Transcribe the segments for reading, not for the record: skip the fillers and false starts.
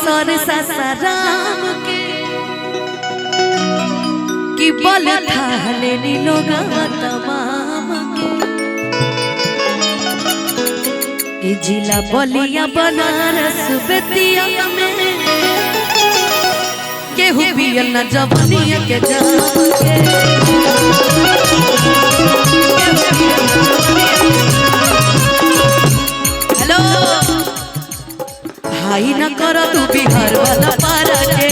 बक्सर सासाराम के कि बल थाले नी लोग तमाम के जिला बलिया बनारस बेतिया में केहू पियल न जवनिया के जाम के हेलो हाई न कर तू बिहार वाला पारा के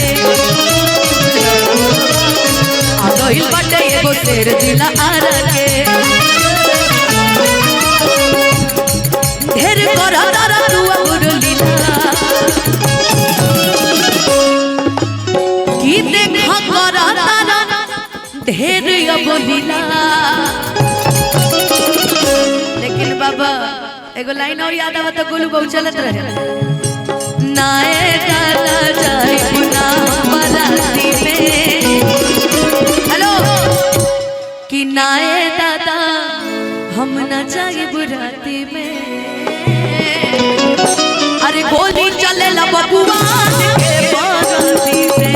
आगोइल बाटे एगो शेर जिला आरा के ढेर करा तारा तू मुरलीला की देखा करा तारा ढेर अब लीला। लेकिन बाबा एगो लाइन और याद आवा तो गोलू बहु चलत रहे नाए डाला जाए गुना बराती में हेलो कि नाए दादा हम न जाए बुराती में अरे गोली चले ला बबुआन के बाराती में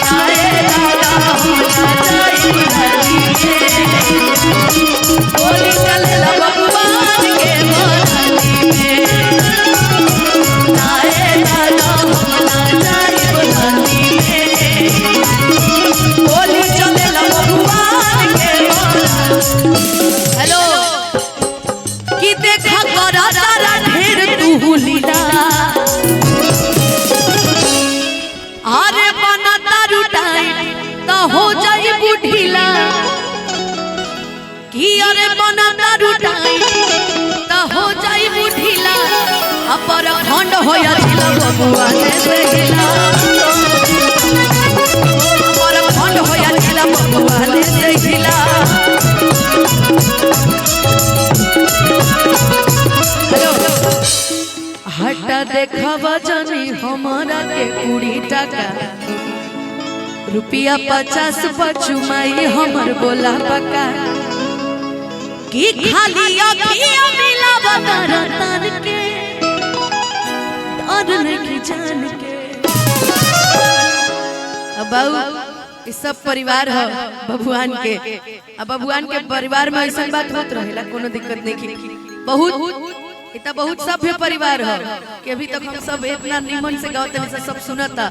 नाए दादा हम न जाए बुराती में गोली चले ला बबुआन के बाराती में नाए दादा हम न जाए बुराती में गोली चले ला बबुआन के बाराती। हेलो कि देखा करा तारा ढेर तू लीला अरे बना तारू टाइम तो हो जाई बुढ़ीला कि अरे बना तारू टाइम तो हो जाई बुढ़ीला अपर खंड होया जिला बबुआ ने देला अपर खंड होया जिला बबुआ ने देला। हटा देखा जानी हमारा के 20 टका रुपया 50 पचुमाई हमर बोला पका कि खाली अखिया मिला बतर तन के और नहीं जान के। अब ये सब परिवार है बबुआन के अब बबुआन के परिवार में ऐसा बात होत रहेला कोनो दिक्कत नहीं की बहुत इतना बहुत सभ्य परिवार है कि अभी तक हम सब इतना निमन से गाते हैं सब सुनता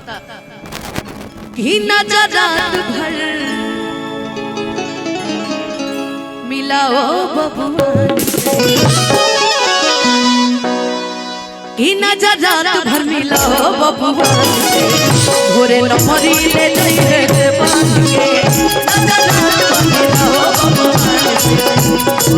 कि नजर रात भर मिला ओ बबुआन कि नजर रात भर मिला ओ बबुआन भोरे लमरी ले जाइए रे बांध के नजर रात भर मिला ओ बबुआन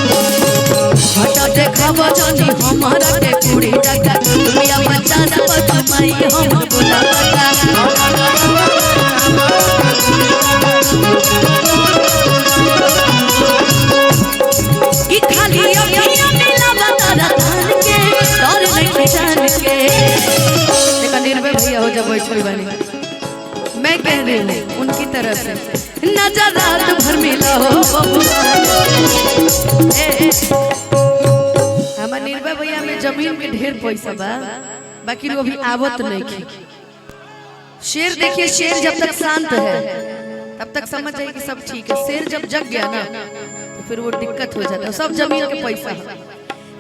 हटा देखा जानी हमारा के 20 टका रुपया 50 पचुमाई हम बोला पका कि खाली अखियां मिला बता धान के डर नहीं जान के। देखा निर्भय भैया हो जब बैठ बानी मैं कह रही हूँ उनकी तरफ से नजर रात भर मिला हो हमारे निर्भय भैया में जमीन में ढेर पैसा बा बाकी वो भी आवत नहीं की। शेर देखिए शेर जब तक शांत है तब तक समझ जाइए कि सब ठीक है। शेर जब जग गया ना तो फिर वो दिक्कत हो जाता है। सब जमीन के पैसा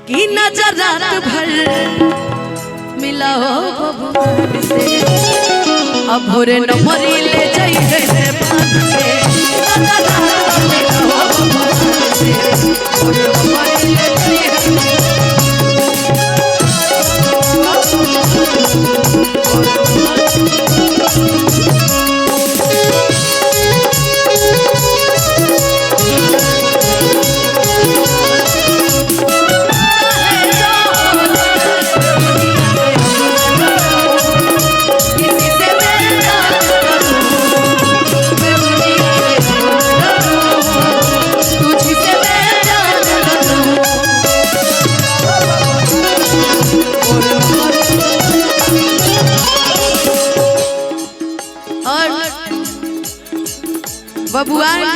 कि नजर रात भर मिला हो बबुआन से अब भोरे नमरी ले जाइए रे बांध के नजर रात भर मिला हो बबुआन से भोरे नमरी ले जाइए किसी से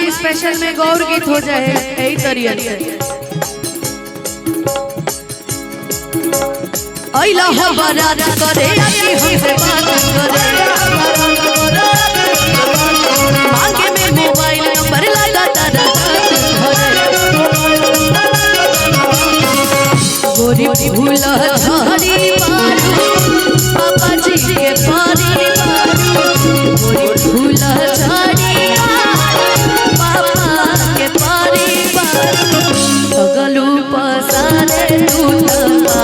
भोजपुरी स्पेशल में गौर गीत हो जाए यही तरीके से। आइला हमारा करे आके हमसे बात करे, मांगे में मोबाइल नंबर लगा तारा गोरी फूल झाड़ी मारू पापा जी के पानी मारू, गोरी फूल झाड़ी पापा के पानी मारू, गलू पसारे टूटा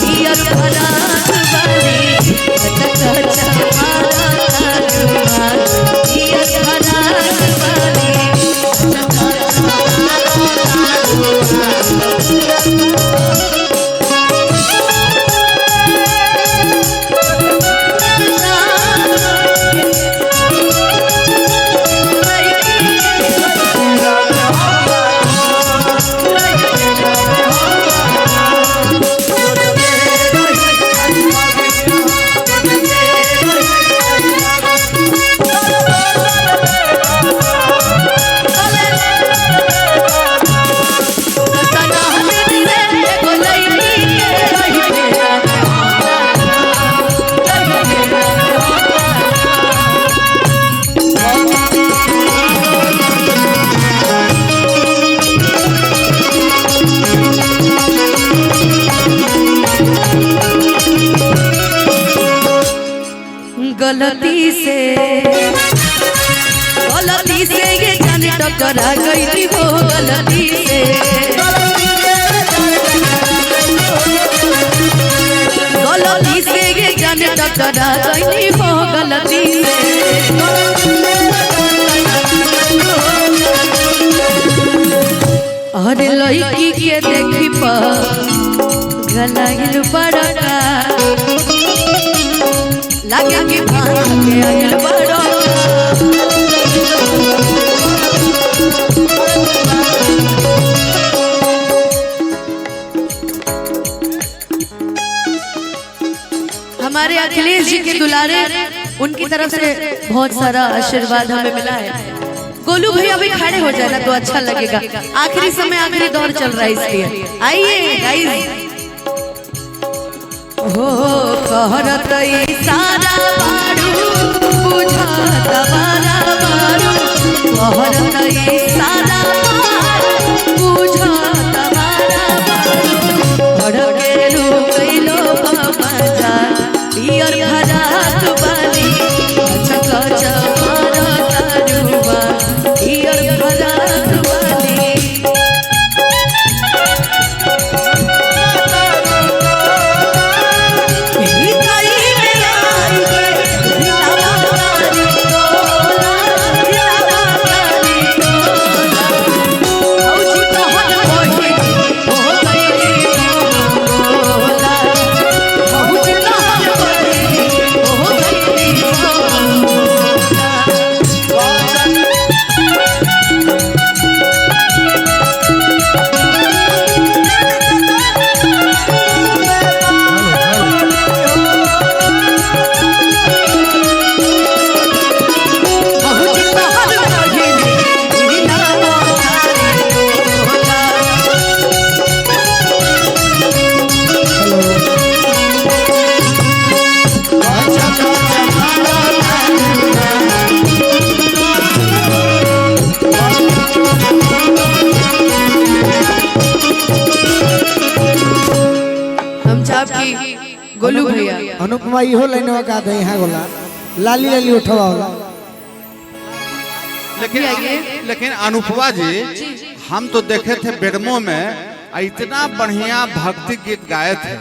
पियर भरात वाली कच्चा मारा तारुआ पियर भरात वाली गलती से ये जाने टकरा गई हो, गलती से ये जाने टकरा गई हो, गलती से अरे लड़की के देखी पा गलाइल बड़का लागे के भाग के आइल बड़का हमारे अखिलेश जी के दुलारे उनकी तरफ से बहुत सारा आशीर्वाद हमें मिला है। गोलू भैया अभी खड़े हो जाए ना तो अच्छा लगेगा, आखिरी समय आखिरी दौर चल रहा है इसलिए आइए गाइस। हो कहरत इशारा बारू बुझत बारा बारू, कहरत इशारा बुझत बारा बारू, भड़केलू कैलो बाजा पियर भरात वाली कच मारा तारुआ पियर भरात वाली। गोलू भैया अनुपमा इहो लाइनवा का दे यहाँ गोला लाली लाली उठवा होला। लेकिन अनुपमा जी हम तो देखे थे बेडमो में इतना बढ़िया भक्ति गीत गाए थे।